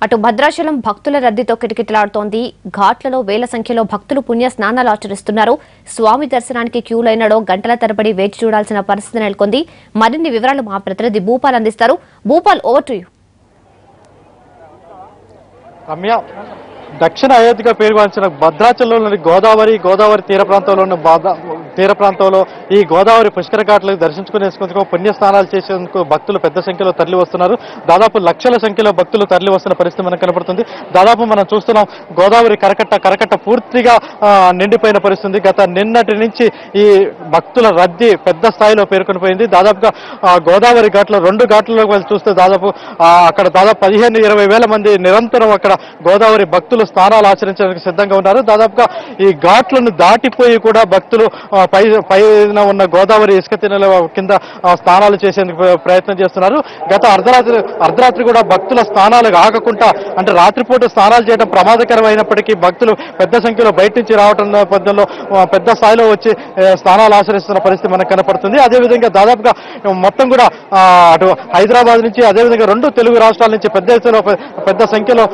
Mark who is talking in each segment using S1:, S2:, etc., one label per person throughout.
S1: అటు భద్రాచలం భక్తుల రద్దీతో కిటకిటలాడుతోంది. ఘాట్లలో వేల సంఖ్యలో భక్తులు పుణ్య స్నానాలు ఆచరిస్తున్నారు. స్వామి దర్శనానికి క్యూలైనడో గంటల తరబడి వేచి చూడాల్సిన పరిస్థితి నెలకొంది. మరిన్ని వివరాలు మా ప్రతినిధి భూపాల్ అందిస్తారు. Bhupal, over to you.
S2: Ramya, దక్షిణ అయోధ్యగా పేరుగాంచిన భద్రాచలంలోని గోదావరి తీర ప్రాంతంలో ఈ గోదావరి పుష్కర ఘాట్లకు దర్శించుకునేందుకు పుణ్య స్నానాలు చేసేందుకు భక్తులు పెద్ద సంఖ్యలో తరలి వస్తున్నారు. దాదాపు లక్షల సంఖ్యలో భక్తులు తరలి వస్తున్న పరిస్థితి మనకు కనపడుతుంది. దాదాపు మనం చూస్తున్నాం, గోదావరి కరకట్ట పూర్తిగా నిండిపోయిన పరిస్థితి. గత నిన్నటి నుంచి ఈ భక్తుల రద్దీ పెద్ద స్థాయిలో పేర్కొనిపోయింది. దాదాపుగా గోదావరి ఘాట్లో 2 ఘాట్లలోకి వెళ్ళి చూస్తే దాదాపు 15-20 వేల మంది నిరంతరం అక్కడ గోదావరి భక్తులు స్నానాలు ఆచరించడానికి సిద్ధంగా ఉన్నారు. దాదాపుగా ఈ ఘాట్లను దాటిపోయి కూడా భక్తులు పైన ఉన్న గోదావరి ఇసుక తిన్నెల కింద స్నానాలు చేసేందుకు ప్రయత్నం చేస్తున్నారు. గత అర్ధరాత్రి కూడా భక్తుల స్నానాలు ఆగకుండా, అంటే రాత్రిపూట స్నానాలు చేయడం ప్రమాదకరమైనప్పటికీ భక్తులు పెద్ద సంఖ్యలో బయట నుంచి రావడం నేపథ్యంలో పెద్ద స్థాయిలో వచ్చి స్నానాలు ఆచరిస్తున్న పరిస్థితి మనకు కనపడుతుంది. అదేవిధంగా దాదాపుగా మొత్తం కూడా అటు హైదరాబాద్ నుంచి, అదేవిధంగా 2 తెలుగు రాష్ట్రాల నుంచి పెద్ద సంఖ్యలో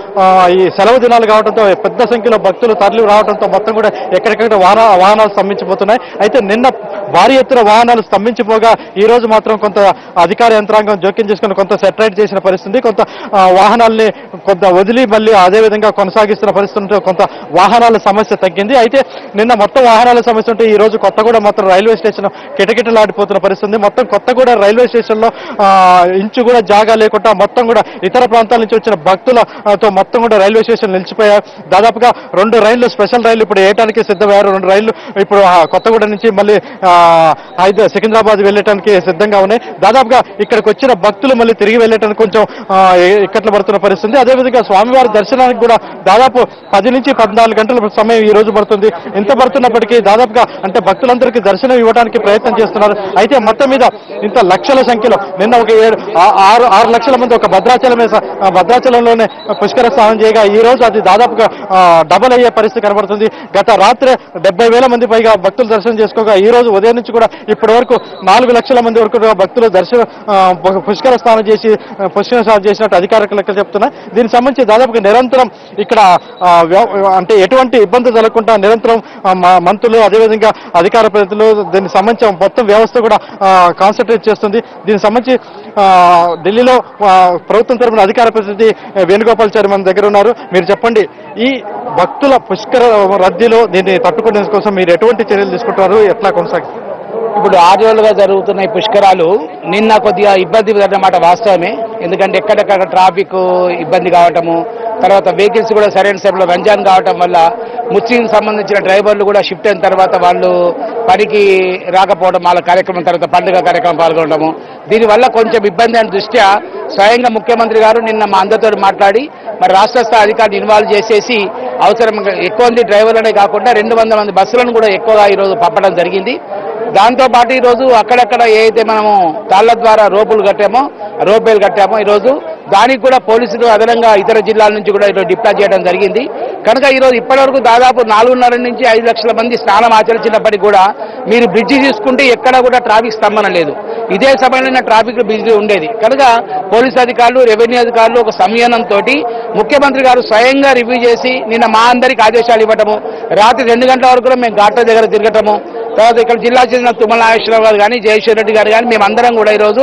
S2: ఈ సెలవు దినాలు కావడంతో పెద్ద సంఖ్యలో భక్తులు తరలి రావడంతో మొత్తం కూడా ఎక్కడికక్కడ వాహనాలు స్తంభించిపోతున్నాయి. అయితే నిన్న భారీ ఎత్తున వాహనాలు స్తంభించిపోగా ఈ రోజు మాత్రం కొంత అధికార యంత్రాంగం జోక్యం చేసుకుని కొంత సెటరైట్ చేసిన పరిస్థితి, కొంత వాహనాల్ని కొంత వదిలి మళ్ళీ అదేవిధంగా కొనసాగిస్తున్న పరిస్థితి, కొంత వాహనాల సమస్య తగ్గింది. అయితే నిన్న మొత్తం వాహనాల సమస్య ఉంటే ఈ రోజు కొత్తగూడ మాత్రం రైల్వే స్టేషన్ కిటకిటలాడిపోతున్న పరిస్థితి. మొత్తం కొత్తగూడ రైల్వే స్టేషన్ లో ఇంచు కూడా జాగా లేకుండా మొత్తం కూడా ఇతర ప్రాంతాల నుంచి వచ్చిన భక్తులతో మొత్తం కూడా రైల్వే స్టేషన్ నిలిచిపోయారు. దాదాపుగా 2 రైళ్లు, స్పెషల్ రైళ్లు ఇప్పుడు వేయడానికి సిద్ధమయ్యారు. 2 రైళ్లు ఇప్పుడు కొత్తగూడ నుంచి మళ్ళీ సికింద్రాబాద్ వెళ్ళటానికి సిద్ధంగా ఉన్నాయి. దాదాపుగా ఇక్కడికి వచ్చిన భక్తులు మళ్ళీ తిరిగి వెళ్ళటానికి కొంచెం ఇక్కట్లు పడుతున్న పరిస్థితి. అదేవిధంగా స్వామివారి దర్శనానికి కూడా దాదాపు 10 నుంచి 14 గంటల సమయం ఈ రోజు పడుతుంది. ఇంత పడుతున్నప్పటికీ దాదాపుగా అంటే భక్తులందరికీ దర్శనం ఇవ్వడానికి ప్రయత్నం చేస్తున్నారు. అయితే మొత్తం మీద ఇంత లక్షల సంఖ్యలో నిన్న ఒక 6 లక్షల మంది ఒక భద్రాచలంలోనే పుష్కర స్నానం చేయగా ఈ రోజు అది దాదాపుగా డబల్ అయ్యే పరిస్థితి కనబడుతుంది. గత రాత్రి 70,000 మంది పైగా భక్తులు దర్శనం చేసుకోగా ఈ రోజు ఉదయం నుంచి కూడా ఇప్పటి వరకు 4 లక్షల మంది వరకు భక్తులు పుష్కర స్నానం చేసినట్టు అధికారిక లెక్కలు చెప్తున్నాయి. దీనికి సంబంధించి దాదాపుగా నిరంతరం ఇక్కడ అంటే ఎటువంటి ఇబ్బంది జరగకుండా నిరంతరం మంత్రులు, అదేవిధంగా అధికార ప్రతినిధులు దీనికి సంబంధించి మొత్తం వ్యవస్థ కూడా కాన్సన్ట్రేట్ చేస్తుంది. దీనికి సంబంధించి ఢిల్లీలో ప్రభుత్వం తరపున అధికార ప్రతినిధి వేణుగోపాల్చారి మన దగ్గర ఉన్నారు. మీరు చెప్పండి, ఈ భక్తుల పుష్కర రద్దీలో దీన్ని తట్టుకునేందుకు కోసం మీరు ఎటువంటి చర్యలు తీసుకుంటారు, ఎట్లా కొనసాగుతారు?
S3: ఇప్పుడు 6 రోజులుగా జరుగుతున్న ఈ పుష్కరాలు నిన్న కొద్దిగా ఇబ్బంది అన్నమాట వాస్తవమే. ఎందుకంటే ఎక్కడెక్కడ ట్రాఫిక్ ఇబ్బంది కావటము, తర్వాత వెహికల్స్ కూడా సరైన సమయంలో రంజాన్ కావటం వల్ల ముస్లింకి సంబంధించిన డ్రైవర్లు కూడా షిఫ్ట్ అయిన తర్వాత వాళ్ళు పనికి రాకపోవడం, వాళ్ళ కార్యక్రమం తర్వాత పండుగ కార్యక్రమం పాల్గొనడము, దీనివల్ల కొంచెం ఇబ్బంది అయిన దృష్ట్యా స్వయంగా ముఖ్యమంత్రి గారు నిన్న మా అందరితో మాట్లాడి మరి రాష్ట్ర స్థాయి అధికారులు ఇన్వాల్వ్ చేసేసి అవసరం ఎక్కువ మంది డ్రైవర్లనే కాకుండా 200 మంది బస్సులను కూడా ఎక్కువగా ఈరోజు పంపడం జరిగింది. దాంతోపాటు ఈరోజు అక్కడక్కడ ఏదైతే మనము తాళ్ల ద్వారా రోపేలు కట్టామో ఈరోజు దానికి కూడా పోలీసులు అదనంగా ఇతర జిల్లాల నుంచి కూడా ఈరోజు డిప్లాయ్ చేయడం జరిగింది. కనుక ఈరోజు ఇప్పటివరకు దాదాపు 4.5 నుంచి 5 లక్షల మంది స్నానం ఆచరించినప్పటికీ కూడా మీరు బ్రిడ్జి చూసుకుంటే ఎక్కడ కూడా ట్రాఫిక్ స్తంభన లేదు. ఇదే సమయంలో ట్రాఫిక్ బిజీ ఉండేది. కనుక పోలీసు అధికారులు, రెవెన్యూ అధికారులు ఒక సంయమనంతో ముఖ్యమంత్రి గారు స్వయంగా రివ్యూ చేసి నిన్న మా అందరికీ ఆదేశాలు ఇవ్వటము, రాత్రి 2 గంటల వరకు కూడా మేము ఘాట్ల దగ్గర తిరగటము, తర్వాత ఇక్కడ జిల్లా చెందిన తుమ్మల నాగేశ్వరరావు గారు కానీ, జయేశ్వర్ రెడ్డి గారు కానీ మేమందరం కూడా ఈరోజు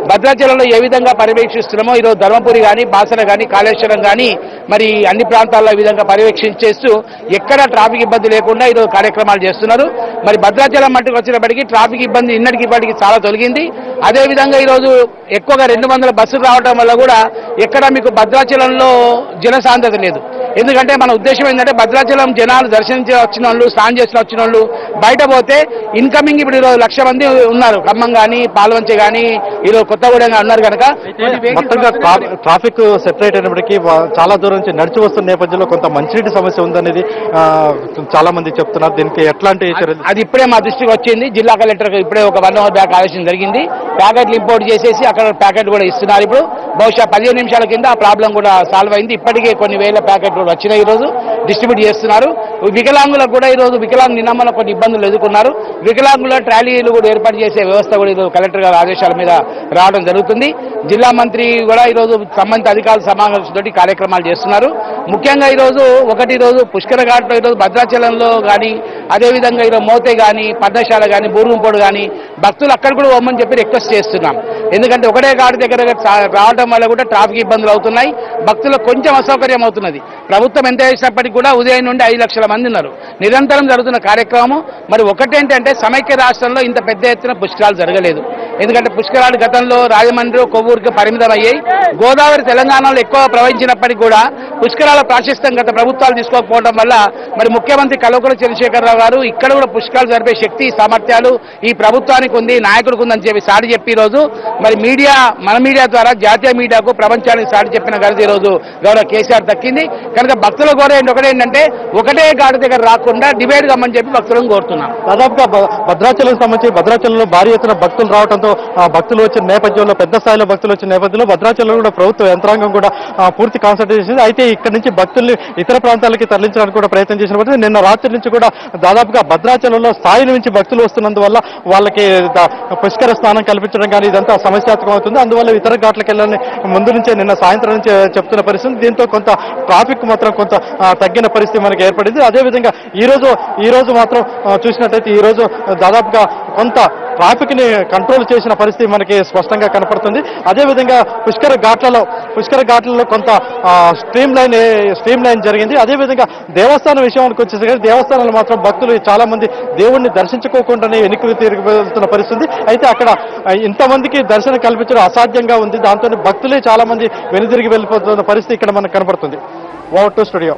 S3: భద్రాచలంలో ఏ విధంగా పర్యవేక్షిస్తున్నామో ఈరోజు ధర్మపురి కానీ, బాసర కానీ, కాళేశ్వరం కానీ మరి అన్ని ప్రాంతాల్లో ఈ విధంగా పర్యవేక్షించేస్తూ ఎక్కడ ట్రాఫిక్ ఇబ్బంది లేకుండా ఈరోజు కార్యక్రమాలు చేస్తున్నారు. మరి భద్రాచలం మట్టుకు వచ్చినప్పటికీ ట్రాఫిక్ ఇబ్బంది ఇప్పటికి చాలా తొలగింది. అదేవిధంగా ఈరోజు ఎక్కువగా 200 బస్సులు రావడం వల్ల కూడా ఎక్కడ మీకు భద్రాచలంలో జనసాంద్రత లేదు. ఎందుకంటే మన ఉద్దేశం ఏంటంటే భద్రాచలం జనాలు దర్శించి వచ్చిన వాళ్ళు, స్నానం చేసిన వచ్చిన వాళ్ళు బయట పోతే ఇన్కమింగ్ ఇప్పుడు ఈరోజు 1,00,000 మంది ఉన్నారు. ఖమ్మం కానీ, పాల్వంచ కానీ, ఈరోజు కొత్తగూడెం ఉన్నారు. కనుక
S2: మొత్తంగా ట్రాఫిక్ సెపరేట్ అయినప్పటికీ చాలా దూరం నుంచి నడిచి వస్తున్న నేపథ్యంలో కొంత మంచినీటి సమస్య ఉందనేది చాలా మంది చెప్తున్నారు. దీనికి ఎట్లాంటి చర్యలు?
S3: అది ఇప్పుడే మా దృష్టికి వచ్చింది. జిల్లా కలెక్టర్ ఇప్పుడే ఒక 1 అవర్ బ్యాక్ ఆదేశం జరిగింది. ప్యాకెట్లు ఇంపోర్ట్ చేసేసి అక్కడ ప్యాకెట్ కూడా ఇస్తున్నారు. ఇప్పుడు బహుశా 15 నిమిషాల కింద ఆ ప్రాబ్లం కూడా సాల్వ్ అయింది. ఇప్పటికే కొన్ని వేల ప్యాకెట్లు వచ్చినాయి ఈరోజు. డిస్ట్రిబ్యూట్ చేస్తున్నారు. వికలాంగులకు కూడా ఈరోజు వికలాంగ నిన్నమ్మలో కొన్ని ఇబ్బందులు ఎదుర్కొన్నారు. వికలాంగుల ట్రాలీలు కూడా ఏర్పాటు చేసే వ్యవస్థ కూడా ఈరోజు కలెక్టర్ గారి ఆదేశాల మీద రావడం జరుగుతుంది. జిల్లా మంత్రి కూడా ఈరోజు సంబంధిత అధికారుల సమావేశంతో కార్యక్రమాలు చేస్తున్నారు. ముఖ్యంగా ఈరోజు పుష్కర ఘాట్లో ఈరోజు భద్రాచలంలో కానీ అదేవిధంగా ఈరోజు మోతే కానీ పద్మశాల కానీ బూరుగుంపోడు కానీ భక్తులు అక్కడ కూడా పోమని చెప్పి రిక్వెస్ట్ చేస్తున్నాం. ఎందుకంటే ఒకటే ఘాటు దగ్గర రావడం వల్ల కూడా ట్రాఫిక్ ఇబ్బందులు అవుతున్నాయి, భక్తులకు కొంచెం అసౌకర్యం అవుతున్నది. ప్రభుత్వం ఎంత చేసినప్పటికీ కూడా ఉదయం నుండి 5 లక్షల మంది ఉన్నారు. నిరంతరం జరుగుతున్న కార్యక్రమం. మరి ఒకటేంటంటే సమైక్య రాష్ట్రంలో ఇంత పెద్ద ఎత్తున పుష్కరాలు జరగలేదు. ఎందుకంటే పుష్కరాలు గతంలో రాజమండ్రి కొవ్వూరుకి పరిమితం అయ్యాయి. గోదావరి తెలంగాణలో ఎక్కువ ప్రవహించినప్పటికీ కూడా పుష్కరాల ప్రాశస్త్యం గత ప్రభుత్వాలు తీసుకోకపోవడం వల్ల మరి ముఖ్యమంత్రి కల్వకుంట్ల చంద్రశేఖరరావు గారు ఇక్కడ కూడా పుష్కరాలు జరిపే శక్తి సామర్థ్యాలు ఈ ప్రభుత్వానికి ఉంది, నాయకుడికి ఉందని చెప్పి సాటి చెప్పి ఈరోజు మరి మన మీడియా ద్వారా జాతీయ మీడియాకు ప్రపంచానికి సాటి చెప్పిన ఘనత ఈరోజు గౌరవ కేసీఆర్ దక్కింది. కనుక భక్తుల ఒకటేంటంటే ఒకటే ఘాటు దగ్గర రాకుండా డిబేట్ కమ్మని చెప్పి భక్తులను కోరుతున్నాం.
S2: దాదాపుగా భద్రాచలం సంబంధించి భద్రాచలంలో భారీ ఎత్తున భక్తులు రావడంతో భక్తులు వచ్చిన నేపథ్యంలో పెద్ద స్థాయిలో భక్తులు వచ్చిన నేపథ్యంలో భద్రాచలంలో కూడా ప్రభుత్వ యంత్రాంగం కూడా పూర్తి కాన్సన్ట్రేట్ చేసింది. అయితే ఇక్కడ నుంచి భక్తుల్ని ఇతర ప్రాంతాలకి తరలించడానికి కూడా ప్రయత్నం చేసినప్పుడు నిన్న రాత్రి నుంచి కూడా దాదాపుగా భద్రాచలంలో స్థాయి నుంచి భక్తులు వస్తున్నందువల్ల వాళ్ళకి పుష్కర స్నానం కల్పించడం కానీ ఇదంతా సమస్యాత్మకం అవుతుంది. అందువల్ల ఇతర ఘాట్లకు వెళ్ళాలని ముందు నుంచే నిన్న సాయంత్రం నుంచి చెప్తున్న పరిస్థితి. దీంతో కొంత ట్రాఫిక్ మాత్రం కొంత తగ్గిన పరిస్థితి మనకి ఏర్పడింది. అదేవిధంగా ఈ రోజు మాత్రం చూసినట్టయితే ఈ రోజు దాదాపుగా కొంత ట్రాఫిక్ ని కంట్రోల్ చేసిన పరిస్థితి మనకి స్పష్టంగా కనపడుతుంది. అదేవిధంగా పుష్కర ఘాట్లలో కొంత స్ట్రీమ్ లైన్ జరిగింది. అదేవిధంగా దేవస్థానం విషయానికి వచ్చేసరికి దేవస్థానాలు మాత్రం భక్తులు చాలా మంది దేవుణ్ణి దర్శించుకోకుండానే వెనక్కి తిరిగి వెళ్తున్న పరిస్థితి. అయితే అక్కడ ఇంతమందికి దర్శనం కల్పించడం అసాధ్యంగా ఉంది. దాంతో భక్తులే చాలా మంది వెనుదిరిగి వెళ్ళిపోతున్న పరిస్థితి ఇక్కడ మనకు కనపడుతుంది. Over to studio.